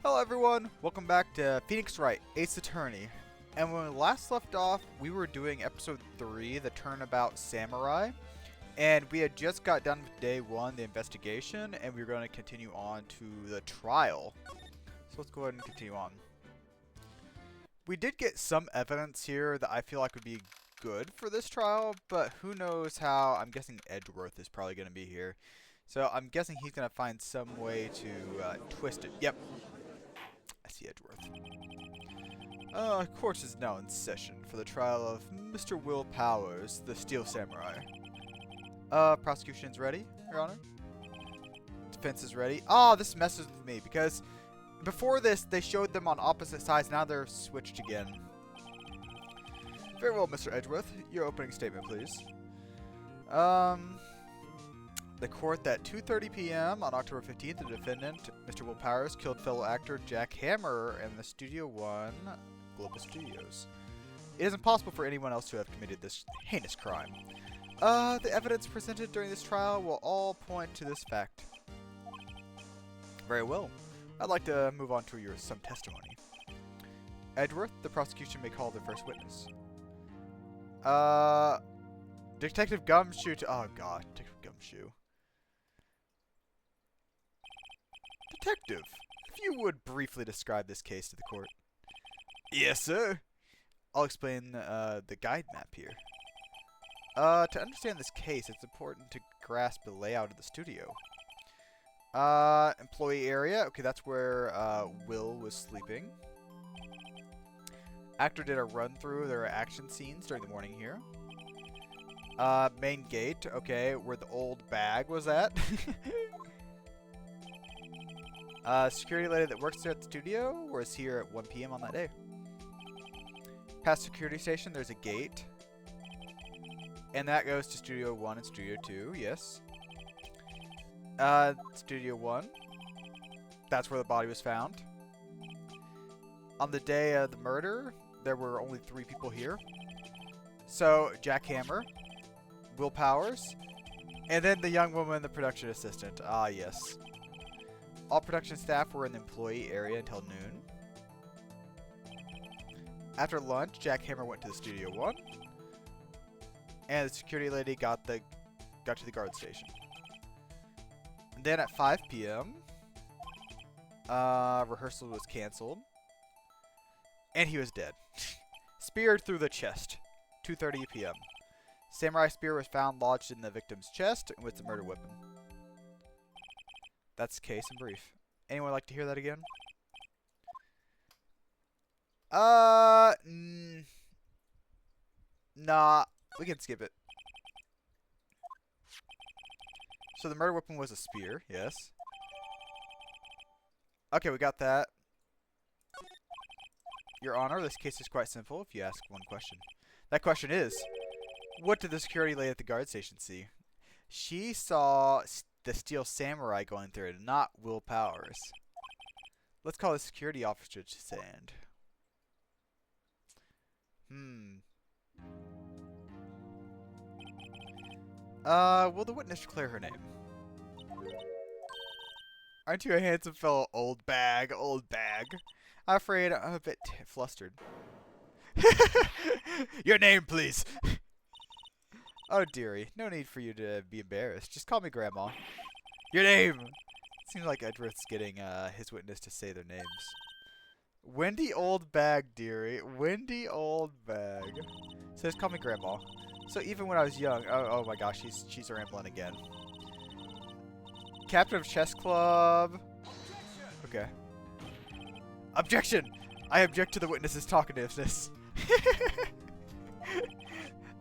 Hello everyone, welcome back to Phoenix Wright, Ace Attorney. And when we last left off, we were doing episode 3, the Turnabout Samurai. And we had just got done with day 1, the investigation, and we were going to continue on to the trial. So let's go ahead and continue on. We did get some evidence here that I feel like would be good for this trial, but who knows how. I'm guessing Edgeworth is probably going to be here. So I'm guessing he's going to find some way to twist it. Yep. I see Edgeworth. Court is now in session for the trial of Mr. Will Powers, the Steel Samurai. Prosecution's ready, Your Honor? Defense is ready. Oh, this messes with me because before this, they showed them on opposite sides. Now they're switched again. Very well, Mr. Edgeworth. Your opening statement, please. The court that 2:30 p.m. on October 15th, the defendant, Mr. Will Powers, killed fellow actor Jack Hammer in the Studio One Global Studios. It is impossible for anyone else to have committed this heinous crime. The evidence presented during this trial will all point to this fact. Very well. I'd like to move on to some testimony. Edgeworth, the prosecution may call the first witness. Detective Gumshoe oh god, Detective Gumshoe. Detective, if you would briefly describe this case to the court. Yes, sir. I'll explain the guide map here. To understand this case, it's important to grasp the layout of the studio. Employee area. Okay, that's where Will was sleeping. Actor did a run-through their action scenes during the morning here. Main gate. Okay, where the old bag was at. Security lady that works there at the studio was here at 1 p.m. on that day. Past security station, there's a gate. And that goes to Studio 1 and Studio 2, yes. Studio 1. That's where the body was found. On the day of the murder, there were only 3 people here. So, Jack Hammer, Will Powers, and then the young woman, the production assistant. Ah, yes. All production staff were in the employee area until noon. After lunch, Jack Hammer went to the Studio 1. And the security lady got to the guard station. And then at 5 p.m., rehearsal was canceled. And he was dead. Speared through the chest. 2:30 p.m. Samurai spear was found lodged in the victim's chest with the murder weapon. That's the case in brief. Anyone like to hear that again? Nah. We can skip it. So the murder weapon was a spear, yes. Okay, we got that. Your Honor, this case is quite simple if you ask one question. That question is, what did the security lady at the guard station see? She saw the Steel Samurai going through it, not Will Powers. Let's call the security officer to stand. Will the witness declare her name? Aren't you a handsome fellow, old bag, old bag? I'm afraid I'm a bit flustered. Your name, please! Oh, dearie, no need for you to be embarrassed. Just call me Grandma. Your name! Seems like Edgeworth's getting his witness to say their names. Wendy Old Bag, dearie. Wendy Old Bag. So just call me Grandma. So even when I was young, oh my gosh, she's rambling again. Captain of Chess Club. Okay. Objection! I object to the witness's talkativeness.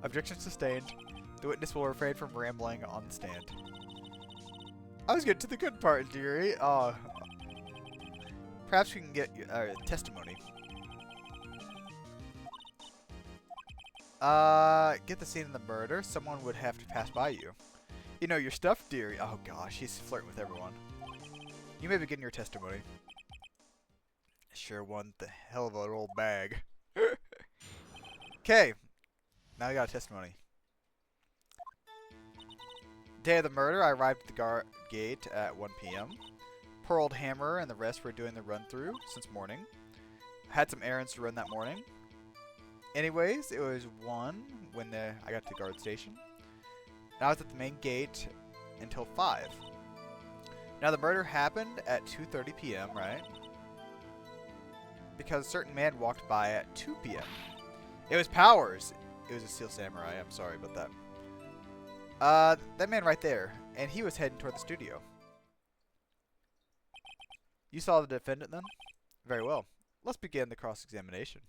Objection sustained. The witness will refrain from rambling on the stand. I was getting to the good part, dearie. Oh. Perhaps we can get testimony. Get the scene of the murder. Someone would have to pass by you. You know your stuff, dearie. Oh gosh, he's flirting with everyone. You may begin your testimony. Sure won the hell of an old bag. Okay. Now I got a testimony. Day of the murder, I arrived at the guard gate at 1 p.m. Poor old Hammer and the rest were doing the run-through since morning. Had some errands to run that morning. Anyways, it was 1 when I got to the guard station. And I was at the main gate until 5. Now the murder happened at 2:30 p.m., right? Because a certain man walked by at 2 p.m. It was Powers. It was a Steel Samurai. I'm sorry about that. That man right there. And he was heading toward the studio. You saw the defendant then? Very well. Let's begin the cross-examination.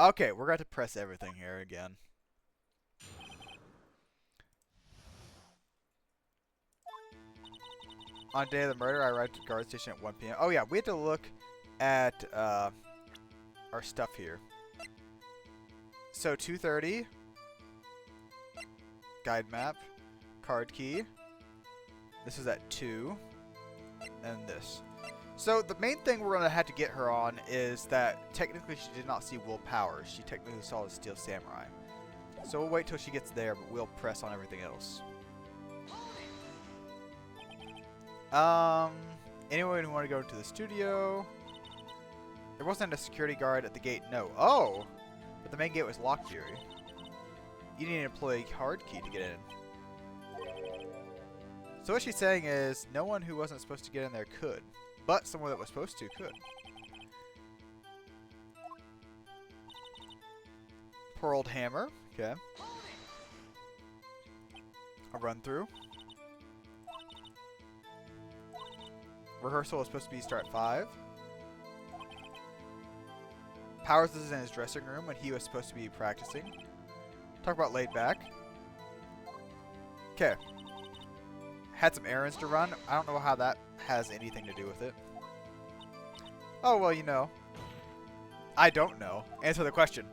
Okay, we're going to press everything here again. On the day of the murder, I arrived at the guard station at 1 p.m. Oh yeah, we had to look at our stuff here. So 2:30, guide map, card key. This is at 2, and this. So the main thing we're gonna have to get her on is that technically she did not see Will Powers. She technically saw the Steel Samurai. So we'll wait till she gets there, but we'll press on everything else. Anyone who want to go to the studio? There wasn't a security guard at the gate, no. Oh! But the main gate was locked, Fury. You need an employee card key to get in. So what she's saying is, no one who wasn't supposed to get in there could. But someone that was supposed to could. Poor old Hammer. Okay. A run through. Rehearsal is supposed to start at 5. Powers is in his dressing room when he was supposed to be practicing. Talk about laid back. Okay. Had some errands to run. I don't know how that has anything to do with it. Oh, well, you know. I don't know. Answer the question.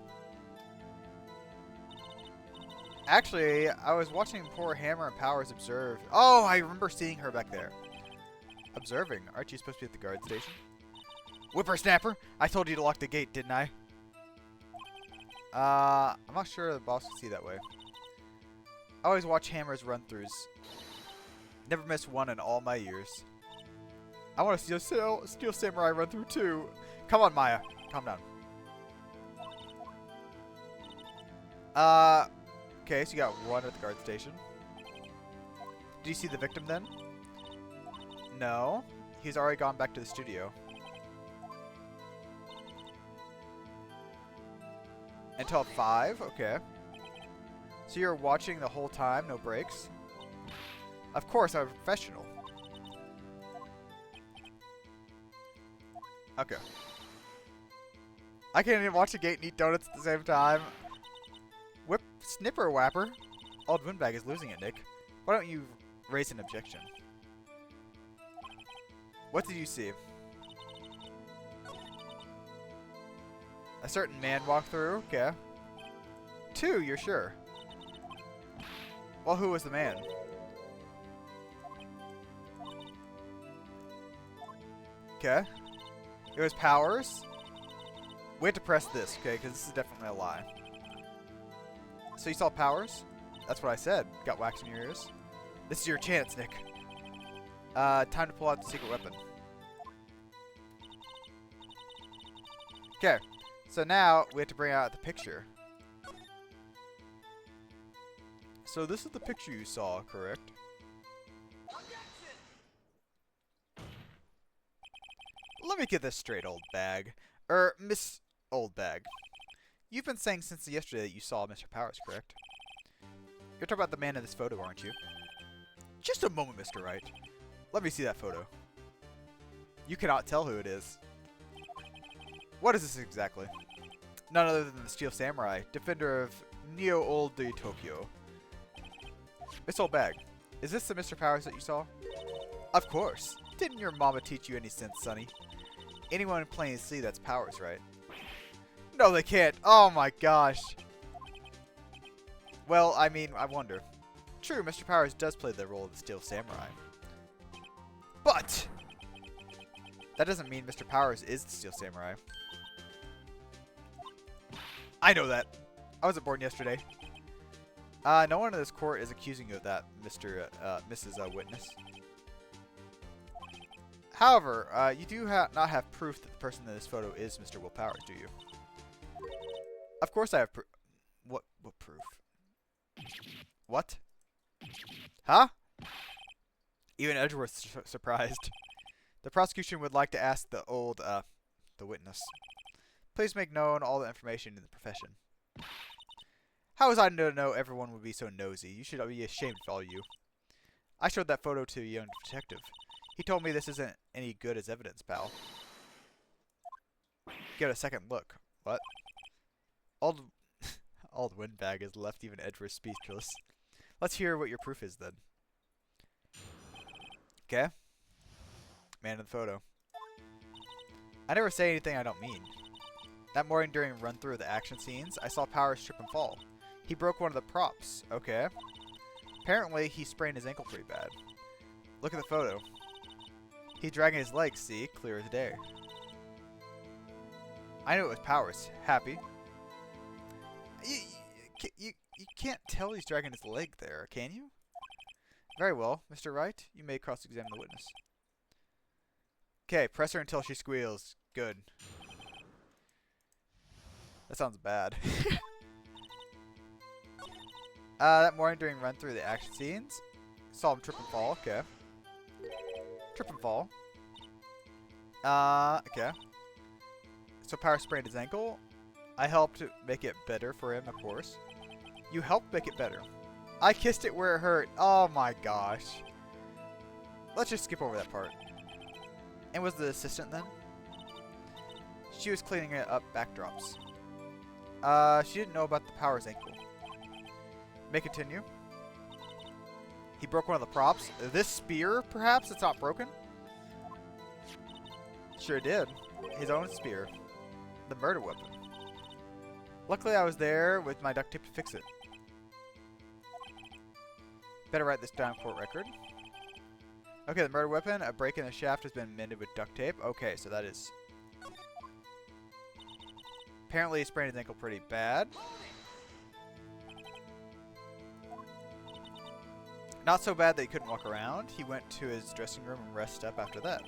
Actually, I was watching poor Hammer and Powers observe. Oh, I remember seeing her back there. Observing. Aren't you supposed to be at the guard station? Whippersnapper! I told you to lock the gate, didn't I? I'm not sure the boss can see that way. I always watch Hammer's run-throughs. Never missed one in all my years. I want to see a Steel Samurai run-through too. Come on, Maya. Calm down. Okay, so you got 1 at the guard station. Do you see the victim then? No. He's already gone back to the studio. Until 5? Okay. So you're watching the whole time, no breaks? Of course, I'm a professional. Okay. I can't even watch a gate and eat donuts at the same time. Whip snipper whapper. Old Windbag is losing it, Nick. Why don't you raise an objection? What did you see? A certain man walked through? Okay. 2, you're sure? Well, who was the man? Okay. It was Powers. We have to press this, okay, because this is definitely a lie. So you saw Powers? That's what I said. Got wax in your ears? This is your chance, Nick. Time to pull out the secret weapon. Okay. So now we have to bring out the picture. So this is the picture you saw, correct? Let me get this straight, old bag. Miss Old Bag. You've been saying since yesterday that you saw Mr. Powers, correct? You're talking about the man in this photo, aren't you? Just a moment, Mr. Wright. Let me see that photo. You cannot tell who it is. What is this exactly? None other than the Steel Samurai, defender of Neo-Old de Tokyo. Miss Old Bag, is this the Mr. Powers that you saw? Of course. Didn't your mama teach you any sense, sonny? Anyone plain to see that's Powers, right? No, they can't. Oh my gosh. Well, I mean, I wonder. True, Mr. Powers does play the role of the Steel Samurai. But that doesn't mean Mr. Powers is the Steel Samurai. I know that. I wasn't born yesterday. No one in this court is accusing you of that, Mrs. Witness. However, you do not have proof that the person in this photo is Mr. Will Powers, do you? Of course I have proof. What proof? What? Huh? Even Edgeworth's surprised. The prosecution would like to ask the witness. Please make known all the information in the profession. How was I to know everyone would be so nosy? You should be ashamed of all you. I showed that photo to a young detective. He told me this isn't any good as evidence, pal. Give it a second look. What? Old windbag has left even Edgeworth speechless. Let's hear what your proof is then. Okay. Man in the photo. I never say anything I don't mean. That morning during a run-through of the action scenes, I saw Powers trip and fall. He broke one of the props. Okay. Apparently, he sprained his ankle pretty bad. Look at the photo. He's dragging his legs, see? Clear as day. I knew it was Powers. Happy. You can't tell he's dragging his leg there, can you? Very well, Mr. Wright. You may cross-examine the witness. Okay, press her until she squeals. Good. That sounds bad. That morning during run-through the action scenes, saw him trip and fall. Okay. Trip and fall. Okay. So Powers sprained his ankle. I helped make it better for him, of course. You helped make it better. I kissed it where it hurt. Oh my gosh. Let's just skip over that part. And was the assistant then? She was cleaning up backdrops. She didn't know about the Powers ankle. May continue. He broke one of the props. This spear, perhaps? It's not broken? Sure did. His own spear. The murder weapon. Luckily I was there with my duct tape to fix it. Better write this down for record. Okay, the murder weapon. A break in the shaft has been mended with duct tape. Okay, so that is... Apparently he sprained his ankle pretty bad. Not so bad that he couldn't walk around. He went to his dressing room and rested up after that.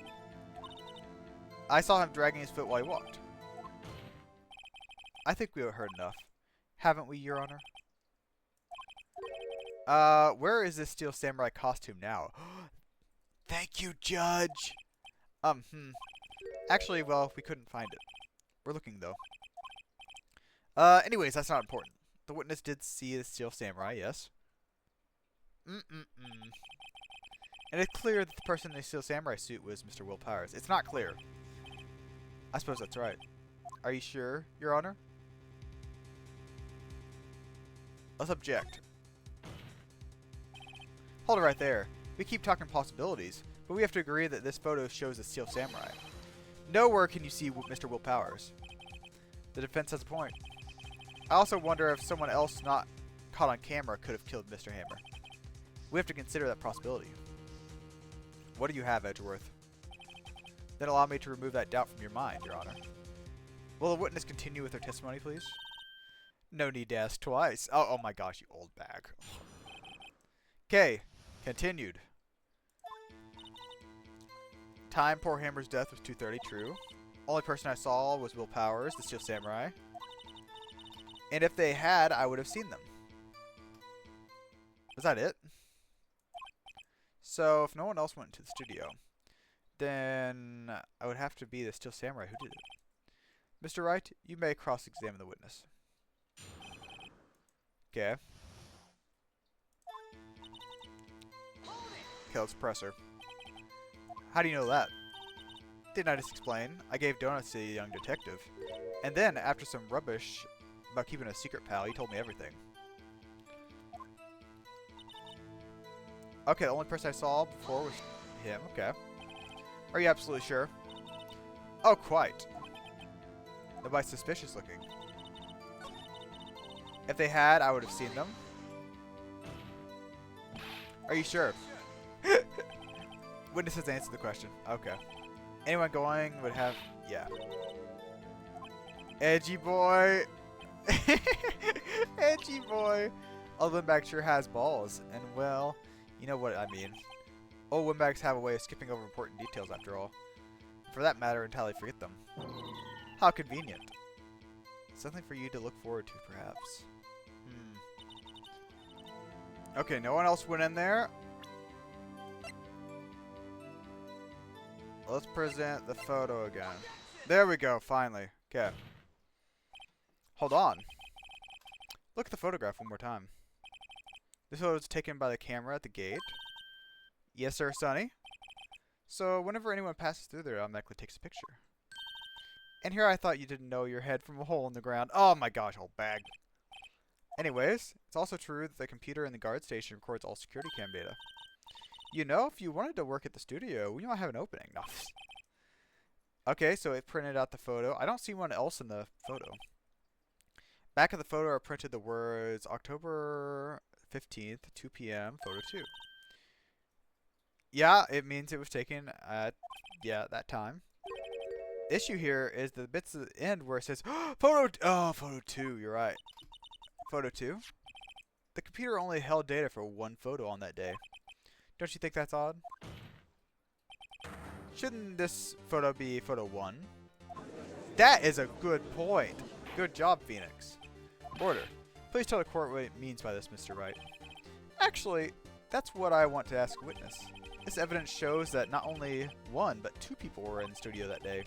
I saw him dragging his foot while he walked. I think we have heard enough. Haven't we, Your Honor? Where is this Steel Samurai costume now? Thank you, Judge! Actually, well, we couldn't find it. We're looking, though. Anyways, that's not important. The witness did see the Steel Samurai, yes? And it's clear that the person in the Steel Samurai suit was Mr. Will Powers. It's not clear. I suppose that's right. Are you sure, Your Honor? Let's object. Hold it right there. We keep talking possibilities, but we have to agree that this photo shows a Steel Samurai. Nowhere can you see Mr. Will Powers. The defense has a point. I also wonder if someone else not caught on camera could have killed Mr. Hammer. We have to consider that possibility. What do you have, Edgeworth? Then allow me to remove that doubt from your mind, Your Honor. Will the witness continue with her testimony, please? No need to ask twice. Oh my gosh, you old bag. Okay, continued. Time poor Hammer's death was 2:30, true. Only person I saw was Will Powers, the Steel Samurai. And if they had, I would have seen them. Was that it? So, if no one else went to the studio, then I would have to be the Steel Samurai who did it. Mr. Wright, you may cross-examine the witness. Okay. Okay, let's press her. How do you know that? Didn't I just explain? I gave donuts to the young detective. And then, after some rubbish about keeping a secret, pal, he told me everything. Okay, the only person I saw before was him. Okay. Are you absolutely sure? Oh, quite. Nobody's suspicious looking. If they had, I would have seen them. Are you sure? Witness has answered the question. Okay. Anyone going would have... Yeah. Edgy boy. Edgy boy. Although Mac sure has balls. And, well, you know what I mean. Old windbags have a way of skipping over important details after all. For that matter, entirely forget them. How convenient. Something for you to look forward to, perhaps. Okay, no one else went in there. Let's present the photo again. There we go, finally. Okay. Hold on. Look at the photograph one more time. This photo was taken by the camera at the gate. Yes, sir, Sonny. So whenever anyone passes through there, it automatically takes a picture. And here I thought you didn't know your head from a hole in the ground. Oh my gosh, whole bag. Anyways, it's also true that the computer in the guard station records all security cam data. You know, if you wanted to work at the studio, we might have an opening. No. Okay, so it printed out the photo. I don't see one else in the photo. Back of the photo are printed the words October 15th, 2 p.m., photo 2. Yeah, it means it was taken at, that time. Issue here is the bits at the end where it says, photo 2, you're right. Photo 2. The computer only held data for one photo on that day. Don't you think that's odd? Shouldn't this photo be photo 1? That is a good point. Good job, Phoenix. Order. Please tell the court what it means by this, Mr. Wright. Actually, that's what I want to ask a witness. This evidence shows that not only one, but 2 people were in the studio that day.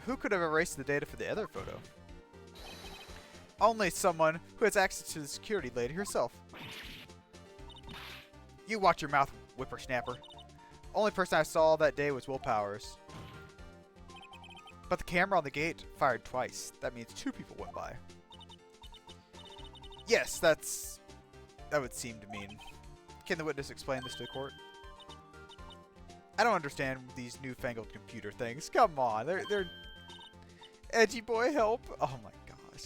Who could have erased the data for the other photo? Only someone who has access to the security lady herself. You watch your mouth, whippersnapper. Only person I saw that day was Will Powers. But the camera on the gate fired twice. That means 2 people went by. Yes, that would seem to mean. Can the witness explain this to the court? I don't understand these newfangled computer things. Come on, they're edgy boy, help! Oh my gosh.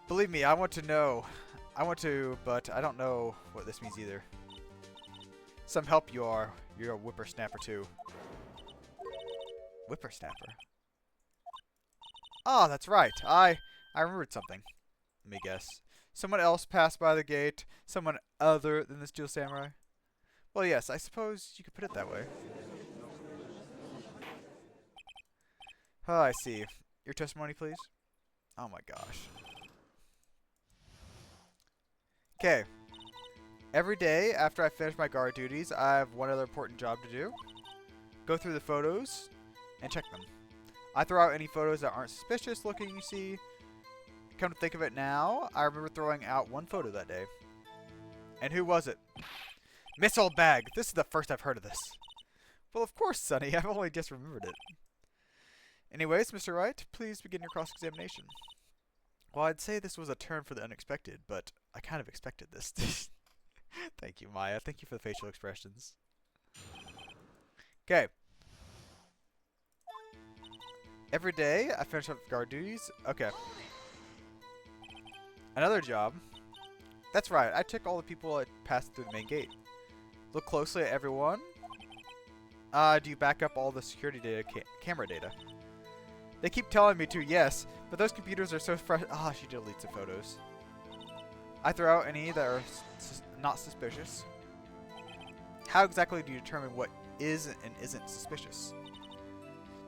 Believe me, I want to know. I want to, but I don't know what this means either. Some help you are. You're a whippersnapper too. Whippersnapper. Oh, that's right. I remembered something. Let me guess. Someone else passed by the gate. Someone other than the Steel Samurai. Well, yes, I suppose you could put it that way. Oh, I see. Your testimony, please? Oh my gosh. Okay. Every day after I finish my guard duties, I have one other important job to do. Go through the photos and check them. I throw out any photos that aren't suspicious looking, you see. Come to think of it now, I remember throwing out one photo that day. And who was it? Miss Old Bag! This is the first I've heard of this. Well, of course, Sonny. I've only just remembered it. Anyways, Mr. Wright, please begin your cross-examination. Well, I'd say this was a turn for the unexpected, but I kind of expected this. Thank you, Maya. Thank you for the facial expressions. Okay. Every day, I finish up guard duties. Okay. Another job. That's right. I check all the people that pass through the main gate. Look closely at everyone. Do you back up all the security data, camera data? They keep telling me to, yes, but those computers are so fresh. Ah, she deletes the photos. I throw out any that are not suspicious. How exactly do you determine what is and isn't suspicious?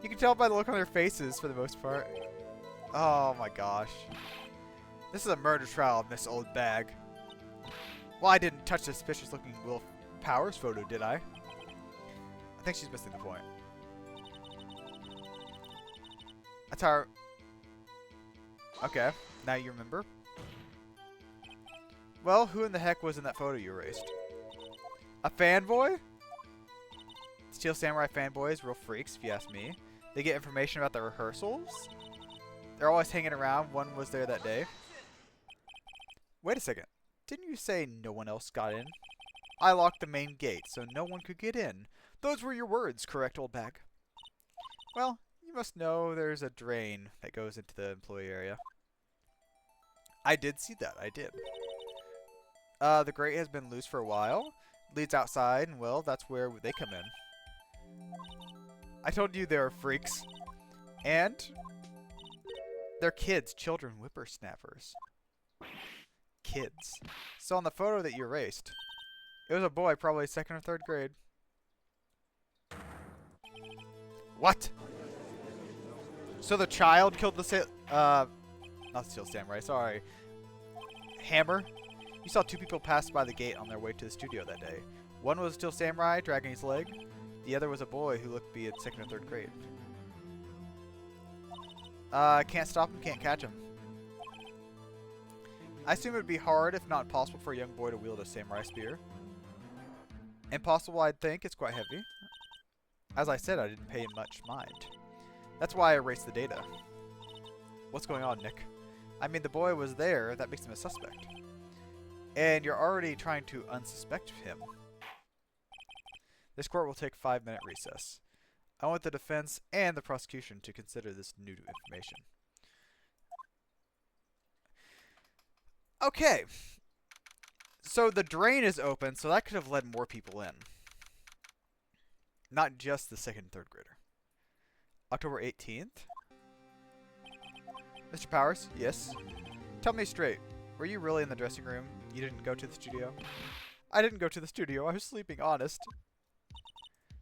You can tell by the look on their faces for the most part. Oh my gosh. This is a murder trial, Miss Old Bag. Well, I didn't touch the suspicious looking Will Powers photo, did I? I think she's missing the point. That's how... Okay, now you remember. Well, who in the heck was in that photo you erased? A fanboy? Steel Samurai fanboys, real freaks, if you ask me. They get information about the rehearsals. They're always hanging around. One was there that day. Wait a second. Didn't you say no one else got in? I locked the main gate, so no one could get in. Those were your words, correct, Old Bag? Well, you must know there's a drain that goes into the employee area. I did see that. I did. The grate has been loose for a while. Leads outside, and well, that's where they come in. I told you they were freaks. And they're kids, children, whippersnappers. kids. So on the photo that you erased, it was a boy, probably 2nd or 3rd grade. What? So the child killed the not the Steel Samurai, sorry. Hammer? You saw 2 people pass by the gate on their way to the studio that day. One was a Steel Samurai dragging his leg. The other was a boy who looked to be in 2nd or 3rd grade. Can't stop him, can't catch him. I assume it would be hard, if not impossible, for a young boy to wield a samurai spear. Impossible, I'd think. It's quite heavy. As I said, I didn't pay much mind. That's why I erased the data. What's going on, Nick? I mean, the boy was there. That makes him a suspect. And you're already trying to unsuspect him. This court will take a 5-minute recess. I want the defense and the prosecution to consider this new information. Okay. So the drain is open, so that could have let more people in. Not just the 2nd and 3rd grader. October 18th? Mr. Powers? Yes? Tell me straight. Were you really in the dressing room? You didn't go to the studio? I didn't go to the studio. I was sleeping, honest.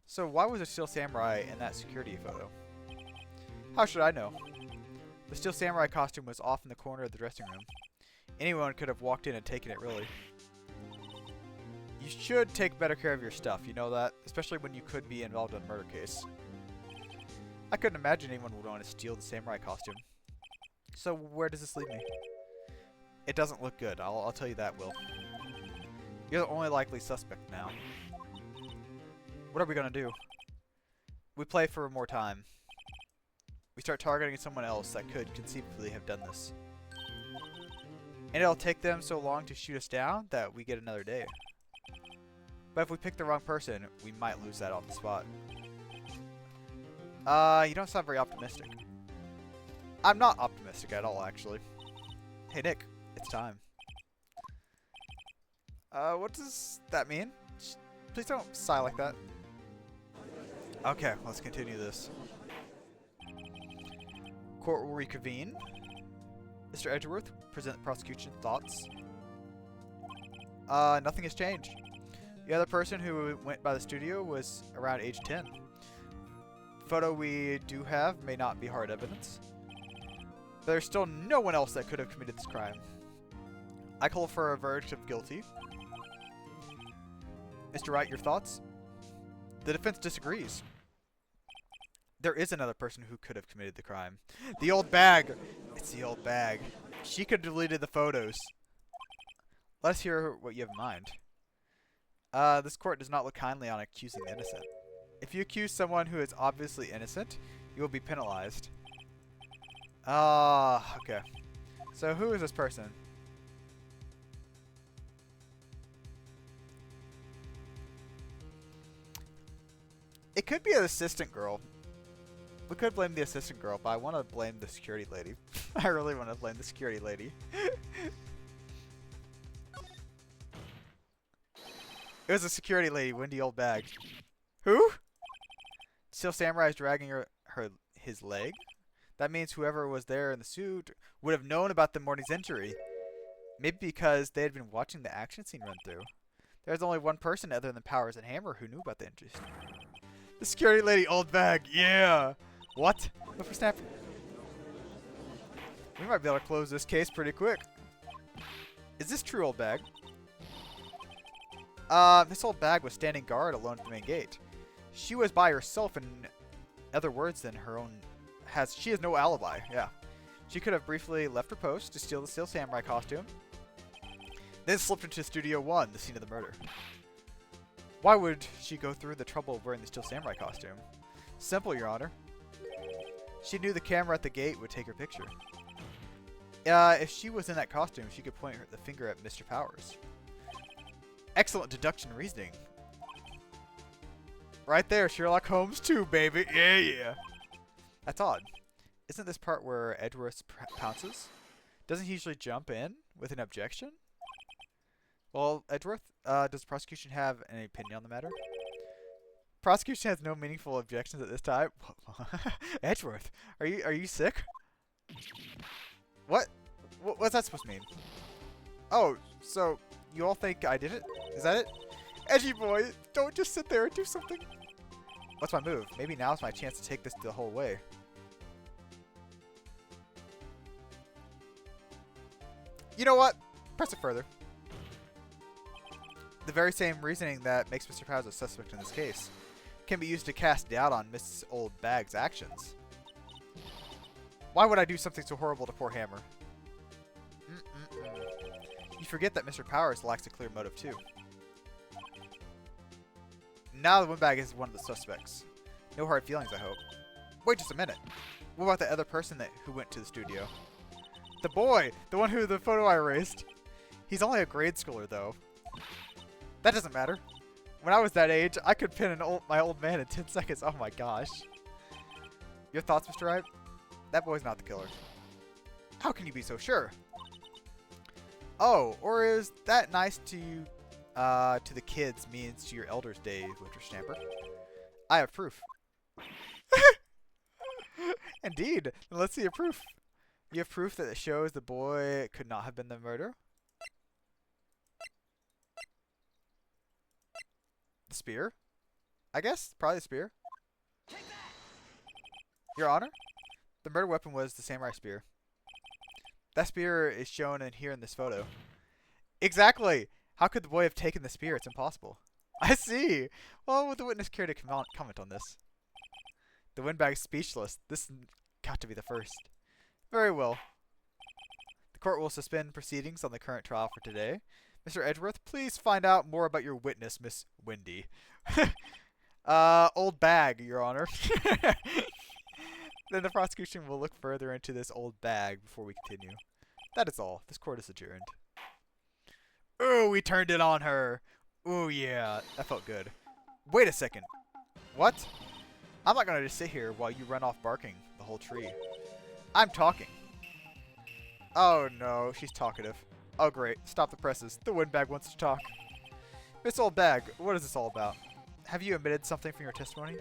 So why was a Steel Samurai in that security photo? How should I know? The Steel Samurai costume was off in the corner of the dressing room. Anyone could have walked in and taken it, really. You should take better care of your stuff, you know that? Especially when you could be involved in a murder case. I couldn't imagine anyone would want to steal the samurai costume. So where does this leave me? It doesn't look good, I'll tell you that, Will. You're the only likely suspect now. What are we gonna do? We play for more time. We start targeting someone else that could conceivably have done this. And it'll take them so long to shoot us down that we get another day. But if we pick the wrong person, we might lose that on the spot. You don't sound very optimistic. I'm not optimistic at all, actually. Hey, Nick, it's time. What does that mean? Please don't sigh like that. Okay, let's continue this. Court will reconvene. Mr. Edgeworth, present the prosecution thoughts. Nothing has changed. The other person who went by the studio was around age 10. The photo we do have may not be hard evidence. But there's still no one else that could have committed this crime. I call for a verdict of guilty. Mr. Wright, your thoughts? The defense disagrees. There is another person who could have committed the crime. The old bag! It's the old bag. She could have deleted the photos. Let's hear what you have in mind. This court does not look kindly on accusing the innocent. If you accuse someone who is obviously innocent, you will be penalized. Okay. So who is this person? It could be an assistant girl. We could blame the assistant girl, but I want to blame the security lady. I really want to blame the security lady. It was a security lady, windy old bag. Who? Steel Samurai is dragging his leg? That means whoever was there in the suit would have known about the morning's injury. Maybe because they had been watching the action scene run through. There's only one person other than Powers and Hammer who knew about the injuries. The security lady, old bag, yeah! What? Go for snap. We might be able to close this case pretty quick. Is this true, old bag? This old bag was standing guard alone at the main gate. She was by herself, in other words than her own. She has no alibi. Yeah, she could have briefly left her post to steal the Steel Samurai costume, then slipped into Studio 1, the scene of the murder. Why would she go through the trouble of wearing the Steel Samurai costume? Simple, Your Honor. She knew the camera at the gate would take her picture. If she was in that costume, she could point the finger at Mr. Powers. Excellent deduction reasoning. Right there, Sherlock Holmes 2, baby. Yeah, yeah. That's odd. Isn't this part where Edgeworth pounces? Doesn't he usually jump in with an objection? Well, Edgeworth, does the prosecution have any opinion on the matter? Prosecution has no meaningful objections at this time. Edgeworth, are you sick? What? What's that supposed to mean? Oh, so you all think I did it? Is that it? Edgy boy, don't just sit there and do something. What's my move? Maybe now's my chance to take this the whole way. You know what? Press it further. The very same reasoning that makes Mr. Powers a suspect in this case can be used to cast doubt on Miss Old Bag's actions. Why would I do something so horrible to poor Hammer? You forget that Mr. Powers lacks a clear motive too. Now the windbag is one of the suspects. No hard feelings, I hope. Wait just a minute. What about the other person who went to the studio? The boy! The one who the photo I erased. He's only a grade schooler, though. That doesn't matter. When I was that age, I could pin my old man in 10 seconds. Oh my gosh. Your thoughts, Mr. Wright? That boy's not the killer. How can you be so sure? Oh, or is that nice to the kids means to your elders, Dave Winterstamper? I have proof. Indeed. Then let's see your proof. You have proof that it shows the boy could not have been the murderer? The spear? I guess. Probably the spear. Your Honor? The murder weapon was the samurai spear. That spear is shown in here in this photo. Exactly! How could the boy have taken the spear? It's impossible. I see! Well, would the witness care to comment on this? The windbag is speechless. This has got to be the first. Very well. The court will suspend proceedings on the current trial for today. Mr. Edgeworth, please find out more about your witness, Miss Wendy. Old bag, Your Honor. Then the prosecution will look further into this old bag before we continue. That is all. This court is adjourned. Ooh, we turned it on her. Ooh, yeah. That felt good. Wait a second. What? I'm not going to just sit here while you run off barking the whole tree. I'm talking. Oh, no. She's talkative. Oh, great. Stop the presses. The windbag wants to talk. Miss Old Bag, what is this all about? Have you omitted something from your testimony?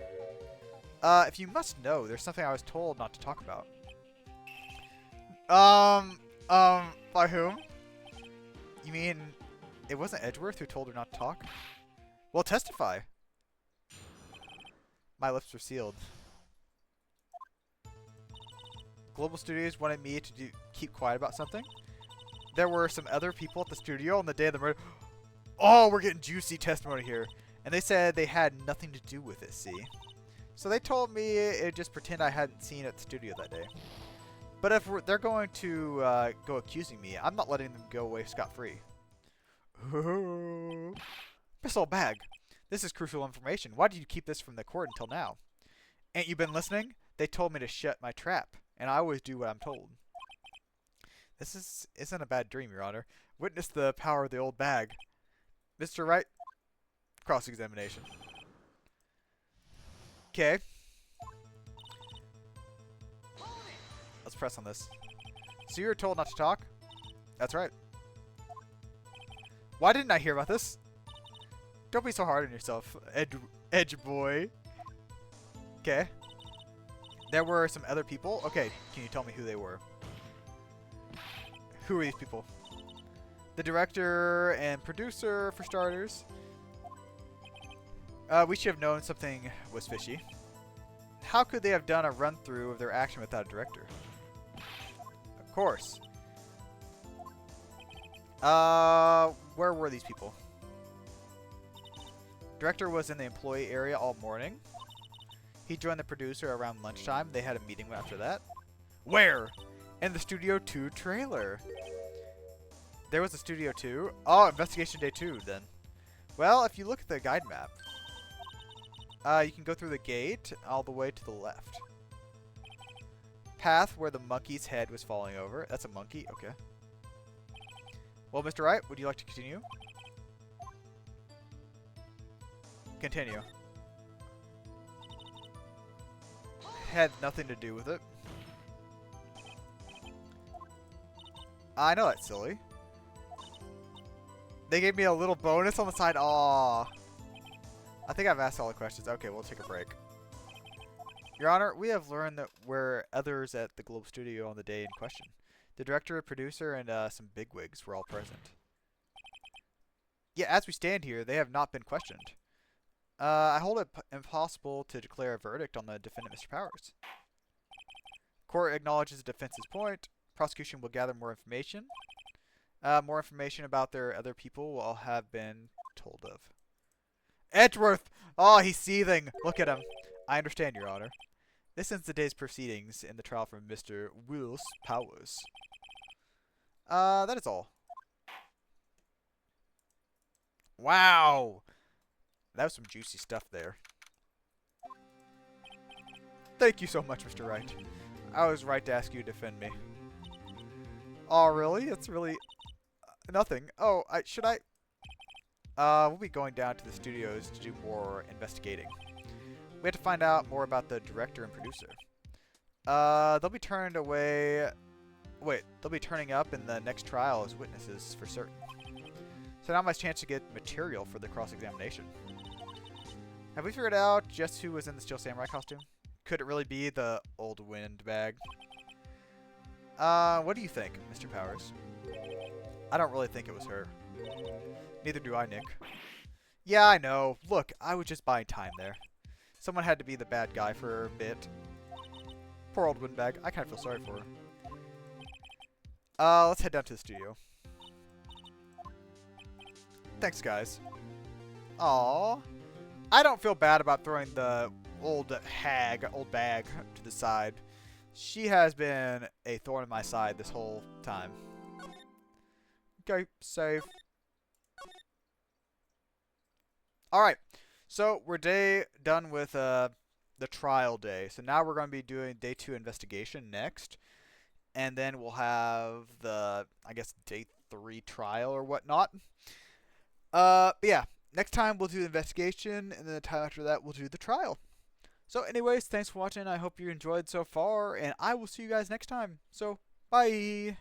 If you must know, there's something I was told not to talk about. By whom? You mean it wasn't Edgeworth who told her not to talk? Well, testify. My lips were sealed. Global Studios wanted me to keep quiet about something. There were some other people at the studio on the day of the murder. Oh, we're getting juicy testimony here. And they said they had nothing to do with it, see? So they told me it'd just pretend I hadn't seen it at the studio that day. But if they're going to go accusing me, I'm not letting them go away scot-free. Pistol bag. This is crucial information. Why did you keep this from the court until now? Ain't you been listening? They told me to shut my trap, and I always do what I'm told. This isn't a bad dream, Your Honor. Witness the power of the old bag. Mr. Wright, cross-examination. Okay. Let's press on this. So you were told not to talk? That's right. Why didn't I hear about this? Don't be so hard on yourself, Edge boy. Okay. There were some other people. Okay, can you tell me who they were? Who are these people? The director and producer, for starters. We should have known something was fishy. How could they have done a run-through of their action without a director? Of course. Where were these people? Director was in the employee area all morning. He joined the producer around lunchtime. They had a meeting after that. Where? In the Studio 2 trailer. There was a Studio 2? Oh, Investigation Day 2 then. Well, if you look at the guide map, you can go through the gate all the way to the left. Path where the monkey's head was falling over. That's a monkey? Okay. Well, Mr. Wright, would you like to continue? Continue. Had nothing to do with it. I know that's silly. They gave me a little bonus on the side. Aww. I think I've asked all the questions. Okay, we'll take a break. Your Honor, we have learned that were others at the Globe Studio on the day in question. The director, producer, and some bigwigs were all present. Yet as we stand here, they have not been questioned. I hold it impossible to declare a verdict on the defendant, Mr. Powers. Court acknowledges the defense's point. Prosecution will gather more information. More information about their other people will have been told of. Edgeworth! Oh, he's seething. Look at him. I understand, Your Honor. This ends the day's proceedings in the trial for Mr. Wills Powers. That is all. Wow! That was some juicy stuff there. Thank you so much, Mr. Wright. I was right to ask you to defend me. Oh, really? That's really... nothing. Oh, should I... we'll be going down to the studios to do more investigating. We have to find out more about the director and producer. They'll be turned away... Wait, they'll be turning up in the next trial as witnesses for certain. So now my chance to get material for the cross-examination. Have we figured out just who was in the Steel Samurai costume? Could it really be the old windbag? What do you think, Mr. Powers? I don't really think it was her. Neither do I, Nick. Yeah, I know. Look, I was just buying time there. Someone had to be the bad guy for a bit. Poor old windbag. I kind of feel sorry for her. Let's head down to the studio. Thanks, guys. Aww. I don't feel bad about throwing the old bag to the side. She has been a thorn in my side this whole time. Okay, save. Alright, so we're done with the trial day. So now we're going to be doing day 2 investigation next. And then we'll have the, I guess, day 3 trial or whatnot. But yeah, next time we'll do the investigation, and then the time after that we'll do the trial. So anyways, thanks for watching. I hope you enjoyed so far, and I will see you guys next time. So, bye!